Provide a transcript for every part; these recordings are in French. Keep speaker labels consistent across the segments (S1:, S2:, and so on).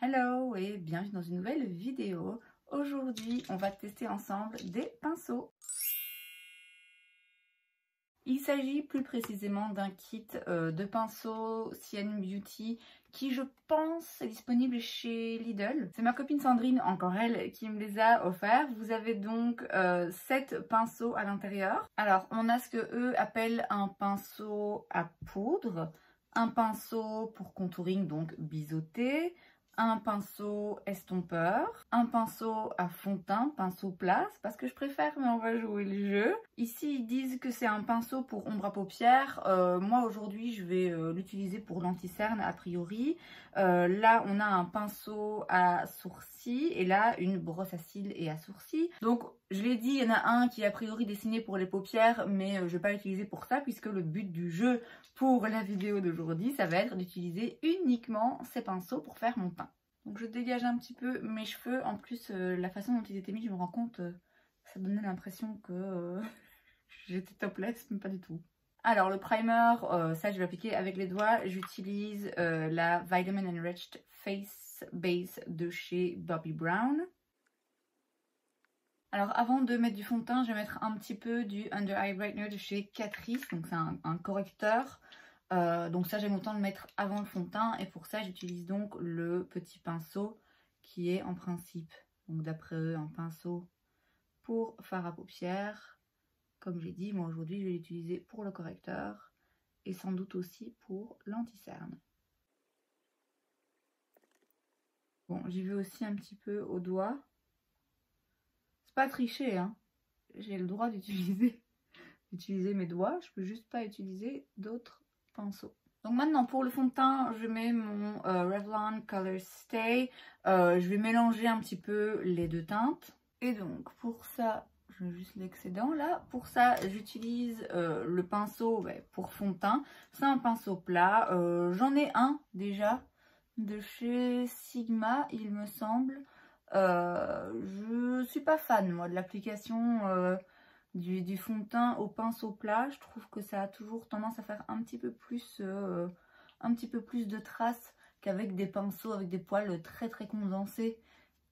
S1: Hello et bienvenue dans une nouvelle vidéo. Aujourd'hui, on va tester ensemble des pinceaux. Il s'agit plus précisément d'un kit de pinceaux CN Beauty qui, je pense, est disponible chez Lidl. C'est ma copine Sandrine, encore elle, qui me les a offerts. Vous avez donc 7 pinceaux à l'intérieur. Alors, on a ce que eux appellent un pinceau à poudre, un pinceau pour contouring, donc biseauté, un pinceau estompeur, un pinceau à fond de teint, pinceau plat, c'est pas ce que je préfère mais on va jouer le jeu. Ici ils disent que c'est un pinceau pour ombre à paupières, moi aujourd'hui je vais l'utiliser pour l'anti-cerne a priori. Là on a un pinceau à sourcils et là une brosse à cils et à sourcils. Donc je l'ai dit, il y en a un qui est a priori dessiné pour les paupières mais je ne vais pas l'utiliser pour ça puisque le but du jeu pour la vidéo d'aujourd'hui ça va être d'utiliser uniquement ces pinceaux pour faire mon teint. Donc je dégage un petit peu mes cheveux. En plus, la façon dont ils étaient mis, je me rends compte, ça donnait l'impression que j'étais topless, mais pas du tout. Alors le primer, ça je vais l'appliquer avec les doigts. J'utilise la Vitamin Enriched Face Base de chez Bobbi Brown. Alors avant de mettre du fond de teint, je vais mettre un petit peu du Under Eye Brightener de chez Catrice. Donc c'est un correcteur. Donc ça j'aime autant le mettre avant le fond de teint et pour ça j'utilise donc le petit pinceau qui est en principe, donc d'après eux, un pinceau pour fard à paupières. Comme j'ai dit, moi aujourd'hui je vais l'utiliser pour le correcteur et sans doute aussi pour l'anti-cerne. Bon, j'y vais aussi un petit peu au doigt. C'est pas tricher, hein. J'ai le droit d'utiliser mes doigts, je peux juste pas utiliser d'autres pinceaux. Donc maintenant pour le fond de teint, je mets mon Revlon Color Stay. Je vais mélanger un petit peu les deux teintes. Et donc pour ça, je mets juste l'excédent là. Pour ça, j'utilise le pinceau pour fond de teint. C'est un pinceau plat. J'en ai un déjà de chez Sigma, il me semble. Je suis pas fan moi de l'application du fond de teint au pinceau plat. Je trouve que ça a toujours tendance à faire un petit peu plus de traces qu'avec des pinceaux avec des poils très très condensés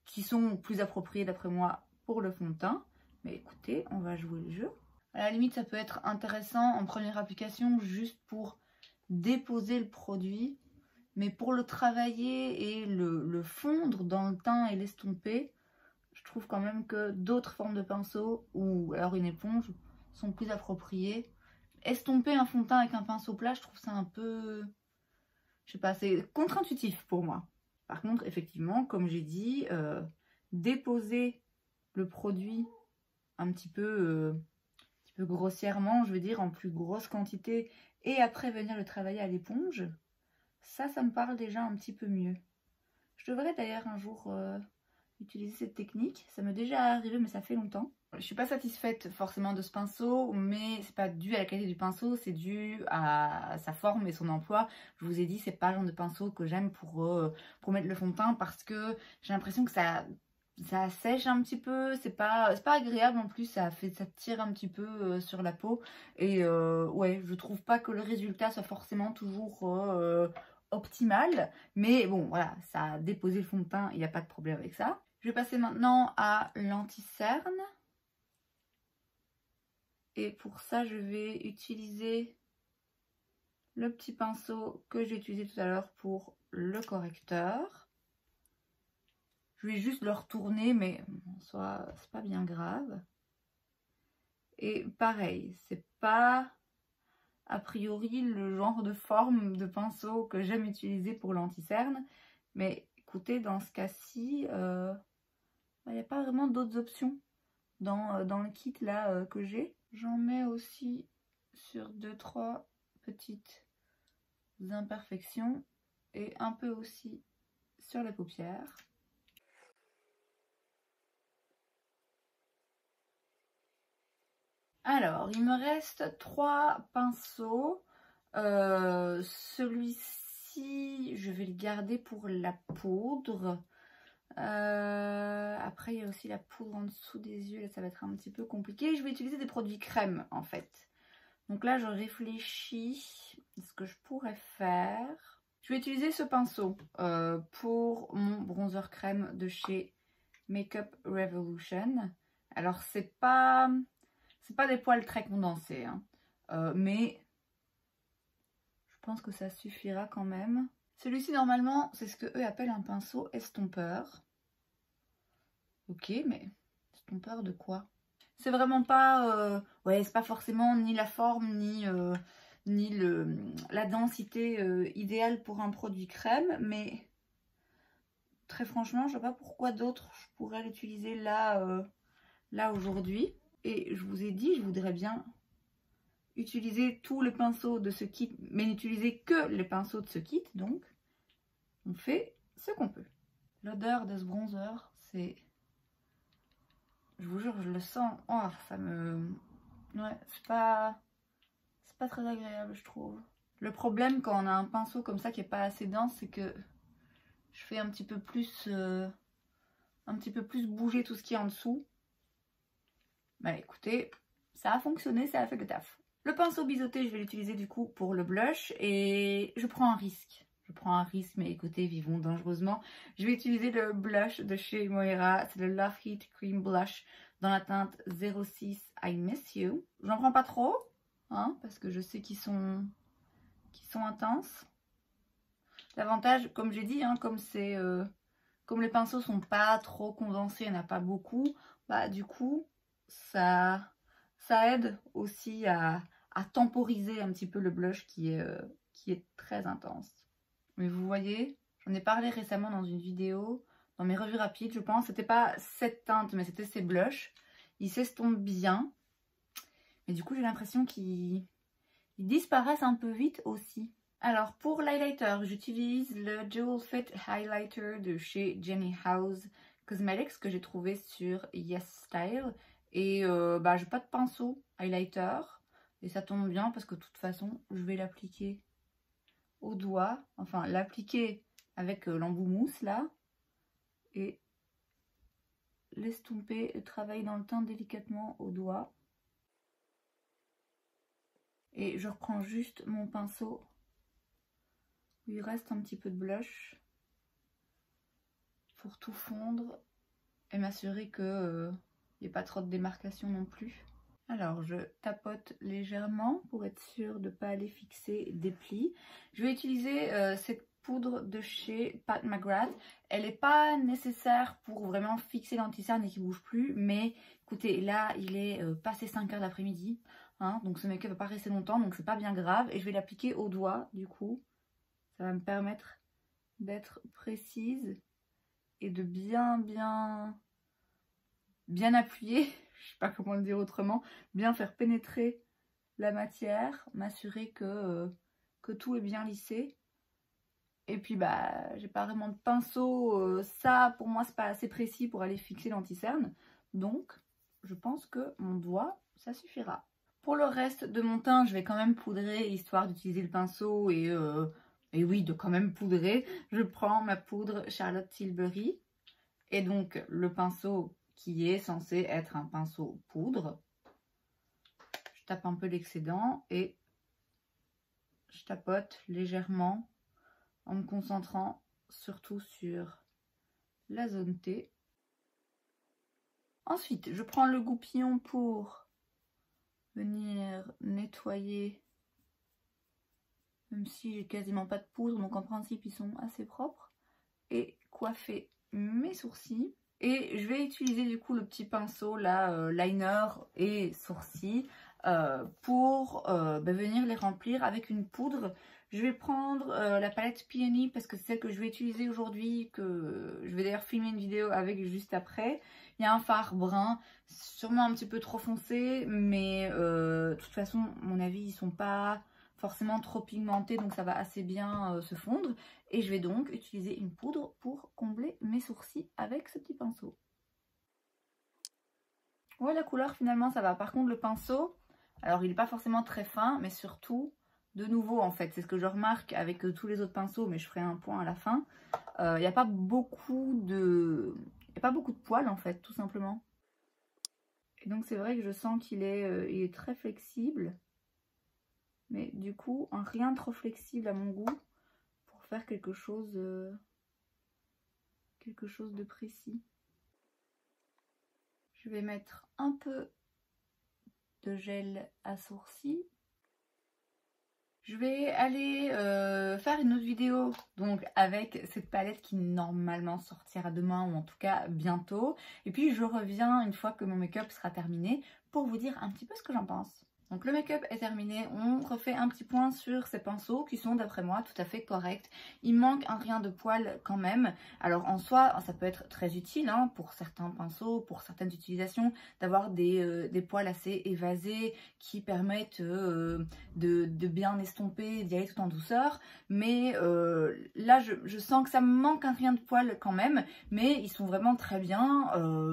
S1: qui sont plus appropriés d'après moi pour le fond de teint. Mais écoutez, on va jouer le jeu. À la limite, ça peut être intéressant en première application juste pour déposer le produit. Mais pour le travailler et le fondre dans le teint et l'estomper, je trouve quand même que d'autres formes de pinceaux ou alors une éponge sont plus appropriées. Estomper un fond de teint avec un pinceau plat, je trouve ça un peu, je sais pas, c'est contre-intuitif pour moi. Par contre, effectivement, comme j'ai dit, déposer le produit un petit peu grossièrement, je veux dire en plus grosse quantité, et après venir le travailler à l'éponge, ça me parle déjà un petit peu mieux. Je devrais d'ailleurs un jour utiliser cette technique. Ça m'est déjà arrivé mais ça fait longtemps. Je suis pas satisfaite forcément de ce pinceau, mais c'est pas dû à la qualité du pinceau, c'est dû à sa forme et son emploi. Je vous ai dit, c'est pas le genre de pinceau que j'aime pour mettre le fond de teint parce que j'ai l'impression que ça sèche un petit peu, c'est pas agréable en plus, ça tire un petit peu sur la peau et ouais, je trouve pas que le résultat soit forcément toujours optimal, mais bon voilà, ça a déposé le fond de teint, il n'y a pas de problème avec ça. Je vais passer maintenant à l'anti-cerne et pour ça je vais utiliser le petit pinceau que j'ai utilisé tout à l'heure pour le correcteur. Je vais juste le retourner, mais en soi, c'est pas bien grave. Et pareil, c'est pas a priori le genre de forme de pinceau que j'aime utiliser pour l'anti-cerne. Mais écoutez, dans ce cas-ci, il n'y a pas vraiment d'autres options dans le kit là que j'ai. J'en mets aussi sur 2-3 petites imperfections et un peu aussi sur les paupières. Alors, il me reste 3 pinceaux. Celui-ci, je vais le garder pour la poudre. Après, il y a aussi la poudre en dessous des yeux. Là, ça va être un petit peu compliqué. Je vais utiliser des produits crème, en fait. Donc là, je réfléchis à ce que je pourrais faire. Je vais utiliser ce pinceau pour mon bronzer crème de chez Makeup Revolution. Alors c'est pas des poils très condensés, hein, mais je pense que ça suffira quand même. Celui-ci normalement c'est ce que eux appellent un pinceau estompeur. Ok, mais estompeur de quoi? C'est vraiment pas, ouais, c'est pas forcément ni la forme ni la densité idéale pour un produit crème, mais très franchement, je ne sais pas pourquoi d'autres je pourrais l'utiliser là aujourd'hui. Et je vous ai dit, je voudrais bien utiliser tous les pinceaux de ce kit, mais n'utiliser que les pinceaux de ce kit, donc on fait ce qu'on peut. L'odeur de ce bronzer, c'est... Je vous jure, je le sens. Oh, ça me... Ouais, c'est pas très agréable, je trouve. Le problème quand on a un pinceau comme ça qui est pas assez dense, c'est que je fais un petit peu plus bouger tout ce qui est en dessous. Bah écoutez, ça a fonctionné, ça a fait le taf. Le pinceau biseauté, je vais l'utiliser du coup pour le blush et je prends un risque. Mais écoutez, vivons dangereusement. Je vais utiliser le blush de chez Moira, c'est le Love Heat Cream Blush dans la teinte 06 I Miss You. J'en prends pas trop, hein, parce que je sais qu'ils sont intenses. L'avantage, comme j'ai dit, hein, comme les pinceaux sont pas trop condensés, il n'y en a pas beaucoup, bah du coup ça aide aussi à temporiser un petit peu le blush qui est très intense. Mais vous voyez, j'en ai parlé récemment dans une vidéo, dans mes revues rapides, je pense. C'était pas cette teinte, mais c'était ces blushs. Ils s'estompent bien. Mais du coup, j'ai l'impression qu'ils disparaissent un peu vite aussi. Alors, pour l'highlighter, j'utilise le Jewel Fit Highlighter de chez Jenny House Cosmetics que j'ai trouvé sur Yes Style. Et bah, j'ai pas de pinceau highlighter. Et ça tombe bien parce que de toute façon, je vais l'appliquer au doigt, enfin l'appliquer avec l'embout mousse là, et l'estomper et travailler dans le teint délicatement au doigt. Et je reprends juste mon pinceau où il reste un petit peu de blush pour tout fondre et m'assurer que il n'y ait pas trop de démarcation non plus. Alors je tapote légèrement pour être sûre de ne pas aller fixer des plis. Je vais utiliser cette poudre de chez Pat McGrath. Elle n'est pas nécessaire pour vraiment fixer l'anti-cerne et qui ne bouge plus. Mais écoutez, là il est passé 5 heures d'après-midi. Hein, donc ce make-up ne va pas rester longtemps, donc c'est pas bien grave. Et je vais l'appliquer au doigt du coup. Ça va me permettre d'être précise et de bien appuyer. Je sais pas comment le dire autrement, bien faire pénétrer la matière, m'assurer que tout est bien lissé. Et puis bah j'ai pas vraiment de pinceau, ça pour moi c'est pas assez précis pour aller fixer l'anti-cerne, donc je pense que mon doigt ça suffira. Pour le reste de mon teint, je vais quand même poudrer histoire d'utiliser le pinceau et oui de quand même poudrer. Je prends ma poudre Charlotte Tilbury et donc le pinceau qui est censé être un pinceau poudre. Je tape un peu l'excédent et je tapote légèrement en me concentrant surtout sur la zone T. Ensuite, je prends le goupillon pour venir nettoyer, même si j'ai quasiment pas de poudre, donc en principe ils sont assez propres, et coiffer mes sourcils. Et je vais utiliser du coup le petit pinceau là, liner et sourcils, pour venir les remplir avec une poudre. Je vais prendre la palette Peony parce que c'est celle que je vais utiliser aujourd'hui, que je vais d'ailleurs filmer une vidéo avec juste après. Il y a un fard brun, sûrement un petit peu trop foncé, mais de toute façon, à mon avis, ils sont pas forcément trop pigmentés, donc ça va assez bien se fondre. Et je vais donc utiliser une poudre pour combler mes sourcils avec ce petit pinceau. Ouais, la couleur finalement ça va. Par contre le pinceau, alors il n'est pas forcément très fin, mais surtout, de nouveau en fait, c'est ce que je remarque avec tous les autres pinceaux, mais je ferai un point à la fin. Il n'y a pas beaucoup de poils en fait, tout simplement. Et donc c'est vrai que je sens qu'il est très flexible. Mais du coup, un rien trop flexible à mon goût pour faire quelque chose de précis. Je vais mettre un peu de gel à sourcils. Je vais aller faire une autre vidéo donc avec cette palette qui normalement sortira demain ou en tout cas bientôt. Et puis je reviens une fois que mon make-up sera terminé pour vous dire un petit peu ce que j'en pense. Donc le make-up est terminé, on refait un petit point sur ces pinceaux qui sont d'après moi tout à fait corrects. Il manque un rien de poil quand même. Alors en soi ça peut être très utile hein, pour certains pinceaux, pour certaines utilisations, d'avoir des poils assez évasés qui permettent de bien estomper, d'y aller tout en douceur. Mais là je sens que ça me manque un rien de poil quand même, mais ils sont vraiment très bien.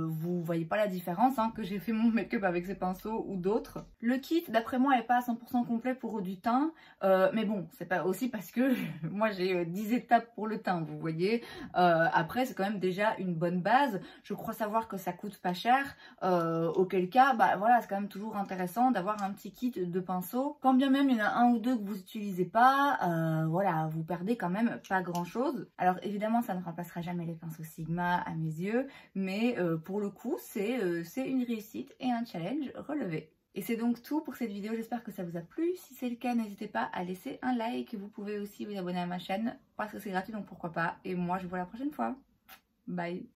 S1: Vous voyez pas la différence hein, que j'ai fait mon make-up avec ces pinceaux ou d'autres. Le kit d'après moi n'est pas à 100% complet pour du teint, mais bon c'est pas aussi parce que moi j'ai 10 étapes pour le teint, vous voyez. Après c'est quand même déjà une bonne base. Je crois savoir que ça coûte pas cher, auquel cas bah voilà, c'est quand même toujours intéressant d'avoir un petit kit de pinceaux. Quand bien même il y en a un ou deux que vous n'utilisez pas, voilà, vous perdez quand même pas grand chose. Alors évidemment ça ne remplacera jamais les pinceaux Sigma à mes yeux, mais pour le coup c'est une réussite et un challenge relevé. Et c'est donc tout pour cette vidéo, j'espère que ça vous a plu. Si c'est le cas, n'hésitez pas à laisser un like. Vous pouvez aussi vous abonner à ma chaîne parce que c'est gratuit, donc pourquoi pas. Et moi, je vous vois la prochaine fois. Bye.